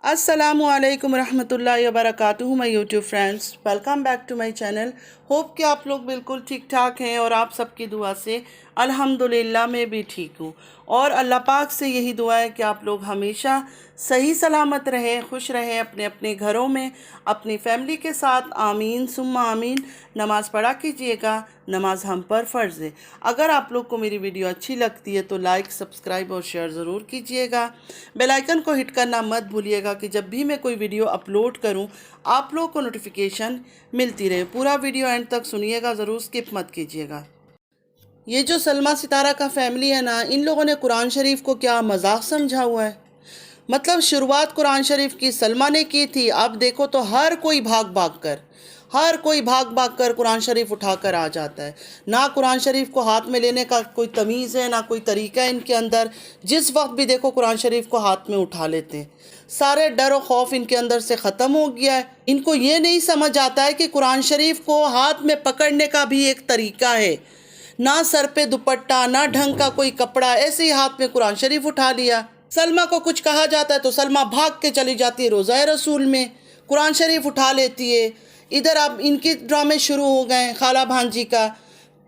अस्सलामुअलैकुम रहमतुल्लाहि व बरकातुहू my YouTube friends, welcome back to my channel. Hope कि आप लोग बिल्कुल ठीक ठाक हैं और आप सबकी दुआ से अल्हम्दुलिल्लाह मैं भी ठीक हूँ। और अल्लाह पाक से यही दुआ है कि आप लोग हमेशा सही सलामत रहें, खुश रहें अपने अपने घरों में, अपनी फैमिली के साथ। आमीन सुम्मा आमीन। नमाज़ पढ़ा कीजिएगा, नमाज हम पर फ़र्ज़ है। अगर आप लोग को मेरी वीडियो अच्छी लगती है तो लाइक, सब्सक्राइब और शेयर ज़रूर कीजिएगा। बेल आइकन को हिट करना मत भूलिएगा कि जब भी मैं कोई वीडियो अपलोड करूं आप लोग को नोटिफिकेशन मिलती रहे। पूरा वीडियो एंड तक सुनिएगा, ज़रूर स्किप मत कीजिएगा। ये जो सलमा सितारा का फैमिली है ना, इन लोगों ने कुरान शरीफ को क्या मजाक समझा हुआ है। मतलब शुरुआत कुरान शरीफ की सलमा ने की थी, अब देखो तो हर कोई भाग भाग कर कुरान शरीफ उठाकर आ जाता है। ना कुरान शरीफ को हाथ में लेने का कोई तमीज़ है, ना कोई तरीका है इनके अंदर। जिस वक्त भी देखो कुरान शरीफ को हाथ में उठा लेते हैं। सारे डर और खौफ इनके अंदर से ख़त्म हो गया है। इनको ये नहीं समझ आता है कि कुरान शरीफ को हाथ में पकड़ने का भी एक तरीका है। ना सर पे दुपट्टा, ना ढंग का कोई कपड़ा, ऐसे ही हाथ में कुरान शरीफ उठा लिया। सलमा को कुछ कहा जाता है तो सलमा भाग के चली जाती है रोज़ाए रसूल में, कुरान शरीफ उठा लेती है। इधर अब इनके ड्रामे शुरू हो गए खाला भांजी का।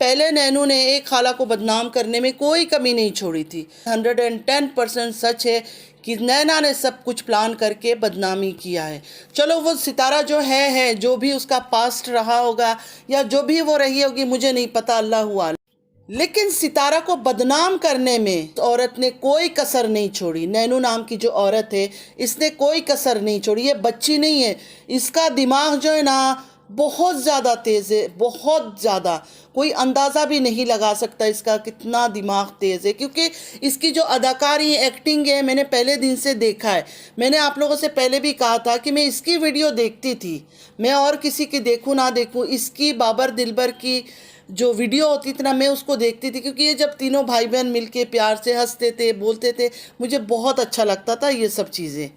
पहले नैनू ने एक खाला को बदनाम करने में कोई कमी नहीं छोड़ी थी। 110% सच है कि नैना ने सब कुछ प्लान करके बदनामी किया है। चलो वो सितारा जो है जो भी उसका पास्ट रहा होगा या जो भी वो रही होगी मुझे नहीं पता, अल्लाह हुआ। लेकिन सितारा को बदनाम करने में औरत ने कोई कसर नहीं छोड़ी। नैनू नाम की जो औरत है इसने कोई कसर नहीं छोड़ी। ये बच्ची नहीं है, इसका दिमाग जो है ना बहुत ज़्यादा तेज़ है, बहुत ज़्यादा। कोई अंदाज़ा भी नहीं लगा सकता इसका कितना दिमाग तेज़ है, क्योंकि इसकी जो अदाकारी एक्टिंग है मैंने पहले दिन से देखा है। मैंने आप लोगों से पहले भी कहा था कि मैं इसकी वीडियो देखती थी, मैं और किसी की देखूँ ना देखूँ, इसकी बाबर दिलबर की जो वीडियो होती थी ना मैं उसको देखती थी। क्योंकि ये जब तीनों भाई बहन मिलके प्यार से हंसते थे, बोलते थे, मुझे बहुत अच्छा लगता था ये सब चीज़ें।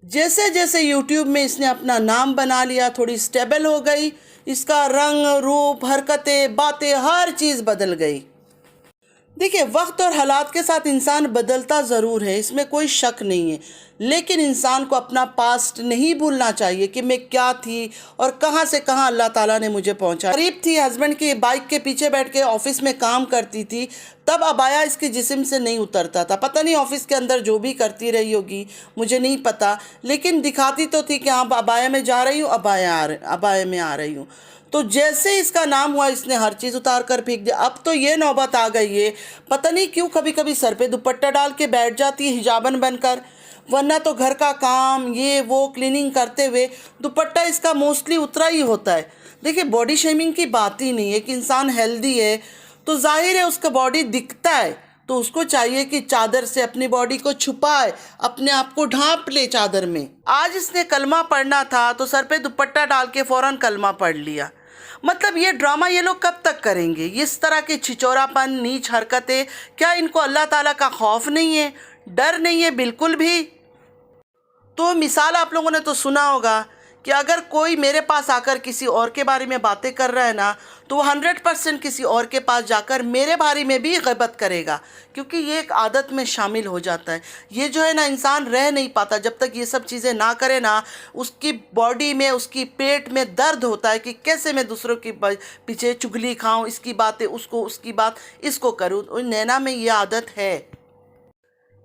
जैसे जैसे यूट्यूब में इसने अपना नाम बना लिया, थोड़ी स्टेबल हो गई, इसका रंग रूप, हरकतें, बातें, हर चीज़ बदल गई। देखिए, वक्त और हालात के साथ इंसान बदलता ज़रूर है, इसमें कोई शक नहीं है। लेकिन इंसान को अपना पास्ट नहीं भूलना चाहिए कि मैं क्या थी और कहाँ से कहाँ अल्लाह ताला ने मुझे पहुँचा। गरीब थी, हस्बैंड की बाइक के पीछे बैठ के ऑफिस में काम करती थी, तब अबाया इसके जिस्म से नहीं उतरता था। पता नहीं ऑफिस के अंदर जो भी करती रही होगी, मुझे नहीं पता, लेकिन दिखाती तो थी कि हाँ अबाया में जा रही हूँ, अबाया में आ रही हूँ। तो जैसे इसका नाम हुआ इसने हर चीज़ उतार कर फेंक दिया। अब तो ये नौबत आ गई है, पता नहीं क्यों कभी कभी सर पे दुपट्टा डाल के बैठ जाती है हिजाबन बनकर, वरना तो घर का काम ये वो क्लीनिंग करते हुए दुपट्टा इसका मोस्टली उतरा ही होता है। देखिए, बॉडी शेमिंग की बात ही नहीं है कि इंसान हेल्दी है तो जाहिर है उसका बॉडी दिखता है, तो उसको चाहिए कि चादर से अपनी बॉडी को छुपाए, अपने आप को ढांप ले चादर में। आज इसने कलमा पढ़ना था तो सर पे दुपट्टा डाल के फ़ौरन कलमा पढ़ लिया। मतलब ये ड्रामा ये लोग कब तक करेंगे? इस तरह के छिचोरापन, नीच हरकतें, क्या इनको अल्लाह ताला का खौफ नहीं है, डर नहीं है बिल्कुल भी? तो मिसाल आप लोगों ने तो सुना होगा कि अगर कोई मेरे पास आकर किसी और के बारे में बातें कर रहा है ना, तो वो 100% किसी और के पास जाकर मेरे बारे में भी ग़िबत करेगा, क्योंकि ये एक आदत में शामिल हो जाता है। ये जो है ना, इंसान रह नहीं पाता जब तक ये सब चीज़ें ना करे ना। उसकी बॉडी में, उसकी पेट में दर्द होता है कि कैसे मैं दूसरों के पीछे चुगली खाऊं, इसकी बातें उसको, उसकी बात इसको करूं। नैना में ये आदत है।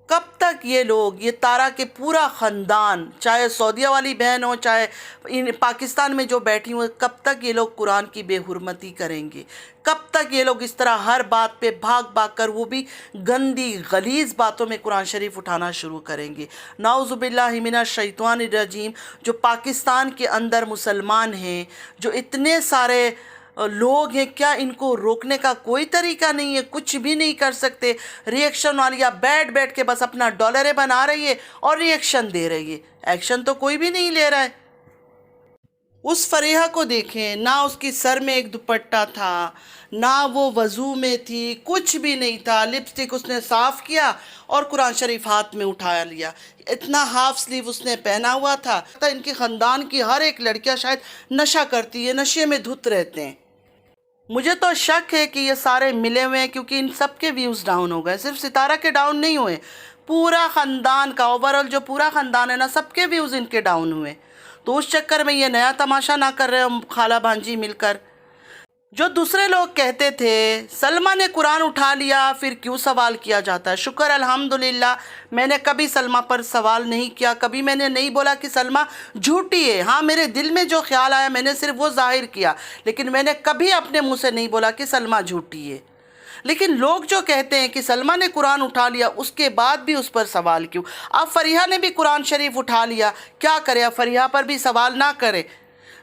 कब तक ये लोग, ये तारा के पूरा ख़ानदान, चाहे सऊदीया वाली बहन हो, चाहे इन पाकिस्तान में जो बैठी हुई, कब तक ये लोग कुरान की बेहुरमती करेंगे? कब तक ये लोग इस तरह हर बात पे भाग भाग कर, वो भी गंदी गलीज़ बातों में कुरान शरीफ उठाना शुरू करेंगे? नाउज़ुबिल्लाहि मिनश शैतानिर रजीम। जो पाकिस्तान के अंदर मुसलमान हैं, जो इतने सारे लोग हैं, क्या इनको रोकने का कोई तरीका नहीं है? कुछ भी नहीं कर सकते। रिएक्शन वाली या बैठ बैठ के बस अपना डॉलरें बना रही है और रिएक्शन दे रही है, एक्शन तो कोई भी नहीं ले रहा है। उस फरीहा को देखें ना, उसकी सर में एक दुपट्टा था, ना वो वज़ू में थी, कुछ भी नहीं था। लिपस्टिक उसने साफ़ किया और कुरान शरीफ हाथ में उठा लिया। इतना हाफ स्लीव उसने पहना हुआ था। तो इनके ख़ानदान की हर एक लड़कियां शायद नशा करती है, नशे में धुत रहते हैं। मुझे तो शक है कि ये सारे मिले हुए हैं, क्योंकि इन सब के व्यूज़ डाउन हो गए, सिर्फ सितारा के डाउन नहीं हुए, पूरा ख़ानदान का, ओवरऑल जो पूरा ख़ानदान है ना, सबके व्यूज़ इनके डाउन हुए। तो उस चक्कर में ये नया तमाशा ना कर रहे हो खाला भांजी मिलकर। जो दूसरे लोग कहते थे सलमा ने कुरान उठा लिया फिर क्यों सवाल किया जाता है, शुक्र अल्हम्दुलिल्लाह मैंने कभी सलमा पर सवाल नहीं किया, कभी मैंने नहीं बोला कि सलमा झूठी है। हाँ, मेरे दिल में जो ख्याल आया मैंने सिर्फ वो जाहिर किया, लेकिन मैंने कभी अपने मुंह से नहीं बोला कि सलमा झूठी है। लेकिन लोग जो कहते हैं कि सलमा ने कुरान उठा लिया उसके बाद भी उस पर सवाल क्यों। अब फरीहा ने भी कुरान शरीफ उठा लिया, क्या करे, अब फरीहा पर भी सवाल ना करे।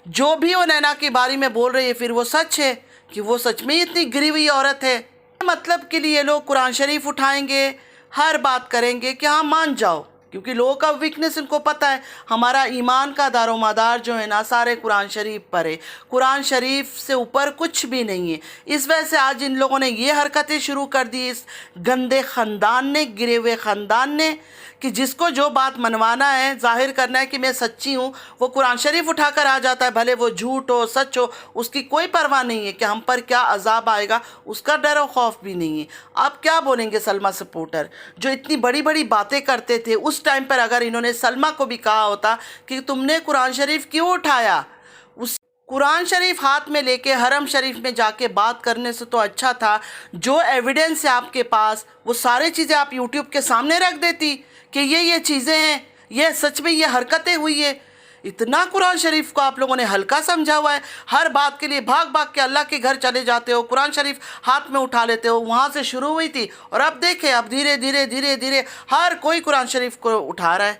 जो भी वो नैना के बारे में बोल रही है फिर वो सच है कि वो सच में इतनी गिरी हुई औरत है। मतलब के लिए लोग कुरान शरीफ उठाएंगे, हर बात करेंगे कि हाँ मान जाओ, क्योंकि लोगों का वीकनेस इनको पता है। हमारा ईमान का दारोमदार जो है ना सारे कुरान शरीफ पर है, कुरान शरीफ से ऊपर कुछ भी नहीं है। इस वजह से आज इन लोगों ने ये हरकतें शुरू कर दी, इस गंदे ख़ानदान ने, गिरे हुए ख़ानदान ने, कि जिसको जो बात मनवाना है, जाहिर करना है कि मैं सच्ची हूँ, वो कुरान शरीफ उठाकर आ जाता है। भले वो झूठ हो सच हो, उसकी कोई परवाह नहीं है कि हम पर क्या अजाब आएगा, उसका डर और खौफ भी नहीं है। आप क्या बोलेंगे सलमा सपोर्टर जो इतनी बड़ी बड़ी बातें करते थे उस टाइम पर, अगर इन्होंने सलमा को भी कहा होता कि तुमने कुरान शरीफ क्यों उठाया, उस कुरान शरीफ हाथ में लेके हरम शरीफ में जाके बात करने से तो अच्छा था जो एविडेंस है आपके पास वो सारी चीज़ें आप यूट्यूब के सामने रख देती कि ये चीज़ें हैं, ये सच में ये हरकतें हुई है। इतना कुरान शरीफ को आप लोगों ने हल्का समझा हुआ है, हर बात के लिए भाग भाग के अल्लाह के घर चले जाते हो, कुरान शरीफ हाथ में उठा लेते हो। वहाँ से शुरू हुई थी और अब देखें, अब धीरे धीरे धीरे धीरे हर कोई कुरान शरीफ को उठा रहा है।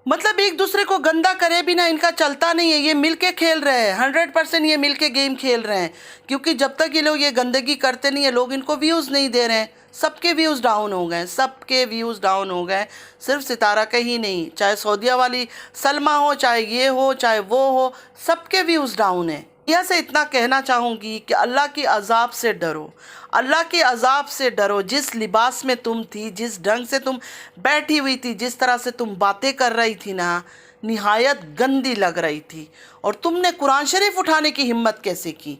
मतलब एक दूसरे को गंदा करे बिना इनका चलता नहीं है। ये मिल के खेल रहे हैं, 100% ये मिल के गेम खेल रहे हैं, क्योंकि जब तक ये लोग ये गंदगी करते नहीं है लोग इनको व्यूज़ नहीं दे रहे हैं। सबके व्यूज़ डाउन हो गए, सबके व्यूज़ डाउन हो गए, सिर्फ सितारा का ही नहीं, चाहे सऊदीया वाली सलमा हो, चाहे ये हो, चाहे वो हो, सबके व्यूज़ डाउन है। यहाँ से इतना कहना चाहूँगी कि अल्लाह की अज़ाब से डरो, अल्लाह के अज़ाब से डरो। जिस लिबास में तुम थी, जिस ढंग से तुम बैठी हुई थी, जिस तरह से तुम बातें कर रही थी ना, निहायत गंदी लग रही थी। और तुमने कुरान शरीफ उठाने की हिम्मत कैसे की,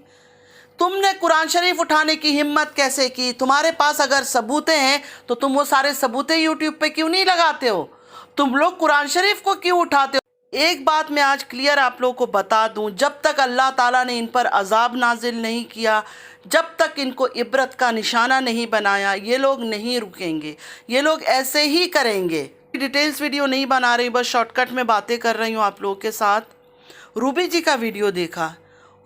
तुमने कुरान शरीफ उठाने की हिम्मत कैसे की। तुम्हारे पास अगर सबूतें हैं तो तुम वो सारे सबूतें यूट्यूब पे क्यों नहीं लगाते हो, तुम लोग कुरान शरीफ को क्यों उठाते हो। एक बात मैं आज क्लियर आप लोगों को बता दूं, जब तक अल्लाह ताला ने इन पर अजाब नाजिल नहीं किया, जब तक इनको इबरत का निशाना नहीं बनाया, ये लोग नहीं रुकेंगे, ये लोग ऐसे ही करेंगे। डिटेल्स वीडियो नहीं बना रही, बस शॉर्टकट में बातें कर रही हूँ आप लोगों के साथ। रूबी जी का वीडियो देखा,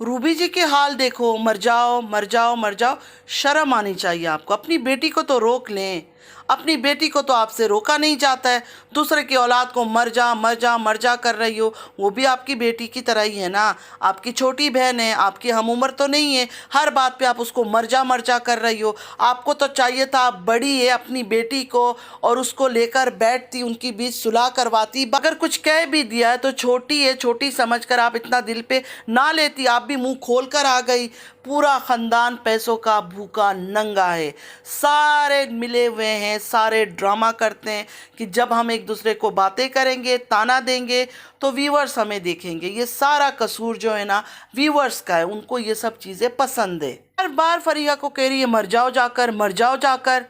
रूबी जी के हाल देखो, मर जाओ मर जाओ मर जाओ। शर्म आनी चाहिए आपको, अपनी बेटी को तो रोक लें, अपनी बेटी को तो आपसे रोका नहीं जाता है। दूसरे की औलाद को मर जा मर जा मर जा कर रही हो, वो भी आपकी बेटी की तरह ही है ना, आपकी छोटी बहन है, आपकी हम उम्र तो नहीं है। हर बात पे आप उसको मर जा कर रही हो। आपको तो चाहिए था आप बड़ी है अपनी बेटी को और उसको लेकर बैठती, उनकी बीच सुलह करवाती। अगर कुछ कह भी दिया है तो छोटी है, छोटी समझकर आप इतना दिल पे ना लेती, आप भी मुंह खोल कर आ गई। पूरा ख़ानदान पैसों का भूखा नंगा है, सारे मिले हुए हैं, सारे ड्रामा करते हैं कि जब हम एक दूसरे को बातें करेंगे, ताना देंगे तो व्यूअर्स हमें देखेंगे। ये सारा कसूर जो है ना व्यूअर्स का है, उनको ये सब चीज़ें पसंद है। हर बार फरीहा को कह रही है मर जाओ जाकर, मर जाओ जाकर।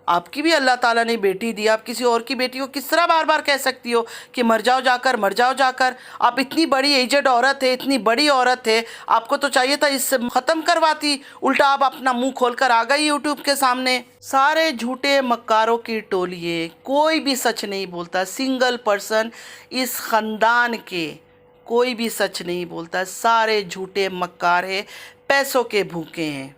आपकी भी अल्लाह ताला ने बेटी दी, आप किसी और की बेटी को किस तरह बार बार कह सकती हो कि मर जाओ जाकर, मर जाओ जाकर। आप इतनी बड़ी एजेड औरत है, इतनी बड़ी औरत है, आपको तो चाहिए था इससे ख़त्म करवाती, उल्टा आप अपना मुंह खोलकर आ गई यूट्यूब के सामने। सारे झूठे मक्कारों की टोली है, कोई भी सच नहीं बोलता। सिंगल पर्सन इस ख़ानदान के कोई भी सच नहीं बोलता, सारे झूठे मक्कार है, पैसों के भूखे हैं।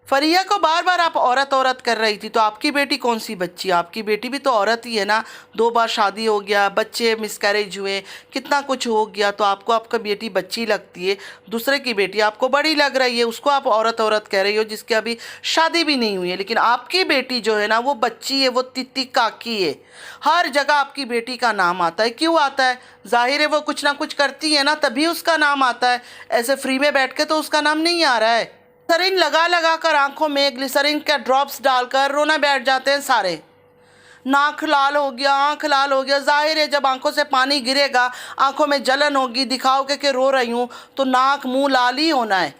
फरीहा को बार बार आप औरत औरत कर रही थी, तो आपकी बेटी कौन सी बच्ची, आपकी बेटी भी तो औरत ही है ना। 2 बार शादी हो गया, बच्चे मिसकैरेज हुए, कितना कुछ हो गया, तो आपको आपका बेटी बच्ची लगती है। दूसरे की बेटी आपको बड़ी लग रही है, उसको आप औरत औरत कह रही हो जिसकी अभी शादी भी नहीं हुई है। लेकिन आपकी बेटी जो है ना वो बच्ची है, वो तित्ती काकी है। हर जगह आपकी बेटी का नाम आता है, क्यों आता है, जाहिर है वो कुछ ना कुछ करती है ना, तभी उसका नाम आता है। ऐसे फ्री में बैठ के तो उसका नाम नहीं आ रहा है। ग्लिसरीन लगा लगा कर आंखों में ग्लिसरीन का ड्रॉप्स डालकर रोना बैठ जाते हैं सारे। नाक लाल हो गया, आंख लाल हो गया, जाहिर है जब आंखों से पानी गिरेगा, आंखों में जलन होगी, दिखाओगे कि रो रही हूँ तो नाक मुंह लाल ही होना है।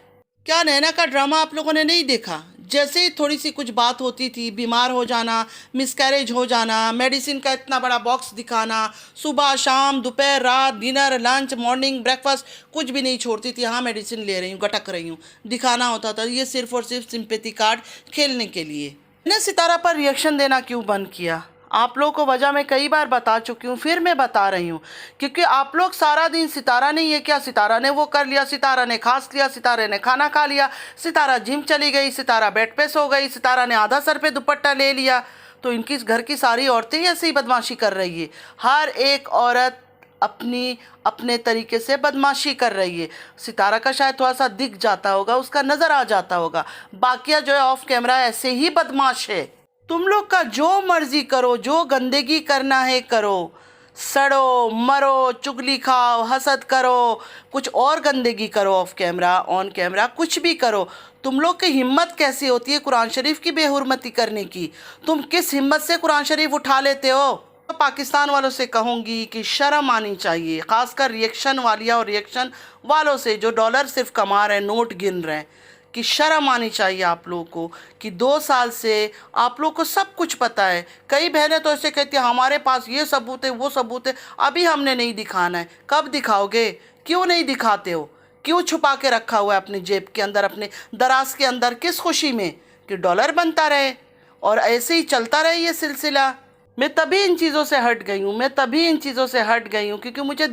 क्या नैना का ड्रामा आप लोगों ने नहीं देखा, जैसे ही थोड़ी सी कुछ बात होती थी, बीमार हो जाना, मिसकैरेज हो जाना, मेडिसिन का इतना बड़ा बॉक्स दिखाना, सुबह शाम दोपहर रात डिनर लंच मॉर्निंग ब्रेकफास्ट कुछ भी नहीं छोड़ती थी। हाँ मेडिसिन ले रही हूँ, गटक रही हूँ, दिखाना होता था। ये सिर्फ और सिर्फ सिंपैथी कार्ड खेलने के लिए। मैंने सितारा पर रिएक्शन देना क्यों बंद किया? आप लोगों को वजह मैं कई बार बता चुकी हूँ, फिर मैं बता रही हूँ। क्योंकि आप लोग सारा दिन सितारा ने ये किया, सितारा ने वो कर लिया, सितारा ने खास लिया, सितारे ने खाना खा लिया, सितारा जिम चली गई, सितारा बेड पे सो गई, सितारा ने आधा सर पे दुपट्टा ले लिया। तो इनकी घर की सारी औरतें ही ऐसे ही बदमाशी कर रही है। हर एक औरत अपने तरीके से बदमाशी कर रही है। सितारा का शायद थोड़ा सा दिख जाता होगा, उसका नज़र आ जाता होगा, बाकिया जो है ऑफ कैमरा ऐसे ही बदमाश है। तुम लोग का जो मर्जी करो, जो गंदगी करना है करो, सड़ो मरो, चुगली खाओ, हसद करो, कुछ और गंदगी करो, ऑफ कैमरा ऑन कैमरा कुछ भी करो। तुम लोग की हिम्मत कैसी होती है कुरान शरीफ की बेहुरमती करने की? तुम किस हिम्मत से कुरान शरीफ उठा लेते हो? तो पाकिस्तान वालों से कहूँगी कि शर्म आनी चाहिए, ख़ासकर रिएक्शन वालिया और रिएक्शन वालों से जो डॉलर सिर्फ कमा रहे हैं, नोट गिन रहे हैं, कि शर्म आनी चाहिए आप लोगों को कि 2 साल से आप लोग को सब कुछ पता है। कई बहनें तो ऐसे कहती हैं हमारे पास ये सबूत है वो सबूत है, अभी हमने नहीं दिखाना है। कब दिखाओगे? क्यों नहीं दिखाते हो? क्यों छुपा के रखा हुआ है अपनी जेब के अंदर, अपने दराज के अंदर? किस खुशी में? कि डॉलर बनता रहे और ऐसे ही चलता रहे ये सिलसिला। मैं तभी इन चीज़ों से हट गई हूँ, क्योंकि मुझे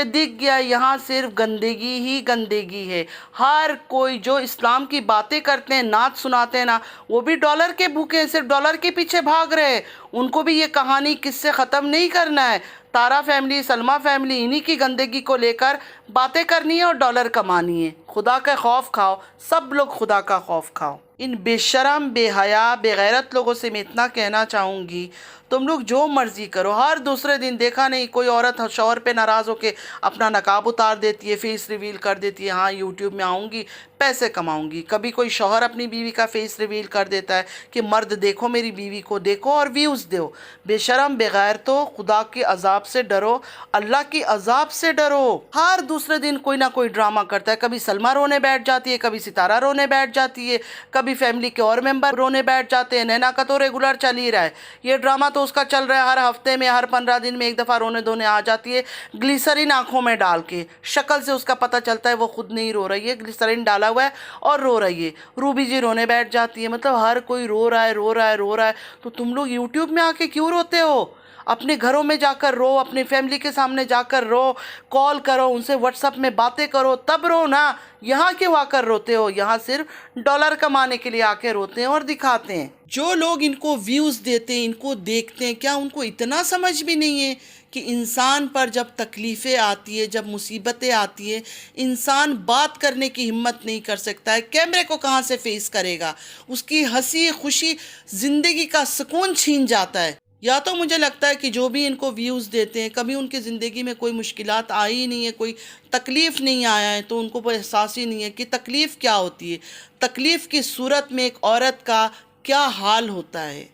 दिख गया यहाँ सिर्फ गंदगी ही गंदगी है। हर कोई जो इस्लाम की बातें करते हैं, नाच सुनाते हैं ना, वो भी डॉलर के भूखे हैं, सिर्फ डॉलर के पीछे भाग रहे हैं। उनको भी ये कहानी किससे ख़त्म नहीं करना है। तारा फैमिली, सलमा फैमिली, इन्हीं की गंदगी को लेकर बातें करनी है और डॉलर कमानी है। खुदा का खौफ खाओ, सब लोग खुदा का खौफ खाओ। इन बेशरम बेहया बेगैरत लोगों से मैं इतना कहना चाहूँगी, तुम लोग जो मर्ज़ी करो। हर दूसरे दिन देखा नहीं कोई औरत शौहर पे नाराज़ होकर अपना नकाब उतार देती है, फेस रिवील कर देती है, हाँ यूट्यूब में आऊँगी पैसे कमाऊँगी। कभी कोई शौहर अपनी बीवी का फेस रिवील कर देता है कि मर्द देखो मेरी बीवी को देखो और व्यूज़ दो। बेशरम बेगैर तो खुदा के अजाब से डरो, अल्लाह की अजाब से डरो। हर दूसरे दिन कोई ना कोई ड्रामा करता है। कभी सलमा रोने बैठ जाती है, कभी सितारा रोने बैठ जाती है, कभी फैमिली के और मेंबर रोने बैठ जाते हैं। नैना का तो रेगुलर चल ही रहा है, ये ड्रामा तो उसका चल रहा है। हर हफ्ते में, हर 15 दिन में एक दफ़ा रोने धोने आ जाती है, ग्लिसरीन आंखों में डाल के। शक्ल से उसका पता चलता है वो खुद नहीं रो रही है, ग्लिसरीन डाला हुआ है और रो रही है। रूबी जी रोने बैठ जाती है। मतलब हर कोई रो रहा है। तो तुम लोग यूट्यूब में आके क्यों रोते हो? अपने घरों में जाकर रो, अपनी फैमिली के सामने जाकर रो, कॉल करो, उनसे व्हाट्सएप में बातें करो, तब रो ना। यहाँ क्यों आकर रोते हो? यहाँ सिर्फ डॉलर कमाने के लिए आके रोते हैं और दिखाते हैं। जो लोग इनको व्यूज़ देते हैं, इनको देखते हैं, क्या उनको इतना समझ भी नहीं है कि इंसान पर जब तकलीफ़ें आती है, जब मुसीबतें आती है, इंसान बात करने की हिम्मत नहीं कर सकता है। कैमरे को कहाँ से फेस करेगा? उसकी हंसी खुशी ज़िंदगी का सुकून छीन जाता है। या तो मुझे लगता है कि जो भी इनको व्यूज़ देते हैं, कभी उनकी ज़िंदगी में कोई मुश्किलात आई ही नहीं है, कोई तकलीफ़ नहीं आया है, तो उनको कोई एहसास ही नहीं है कि तकलीफ़ क्या होती है, तकलीफ़ की सूरत में एक औरत का क्या हाल होता है।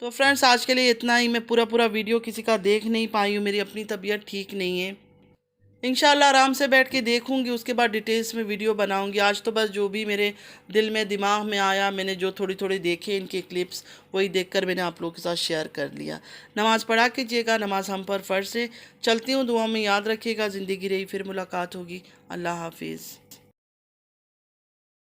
तो फ्रेंड्स, आज के लिए इतना ही। मैं पूरा वीडियो किसी का देख नहीं पाई हूँ, मेरी अपनी तबीयत ठीक नहीं है। इंशाल्लाह आराम से बैठ के देखूंगी, उसके बाद डिटेल्स में वीडियो बनाऊंगी। आज तो बस जो भी मेरे दिल में दिमाग में आया, मैंने जो थोड़ी देखे इनके क्लिप्स, वही देखकर मैंने आप लोगों के साथ शेयर कर लिया। नमाज़ पढ़ा कीजिएगा, नमाज हम पर फ़र्ज़ है। चलती हूँ, दुआ में याद रखिएगा। ज़िंदगी रही फिर मुलाकात होगी। अल्लाह हाफिज़।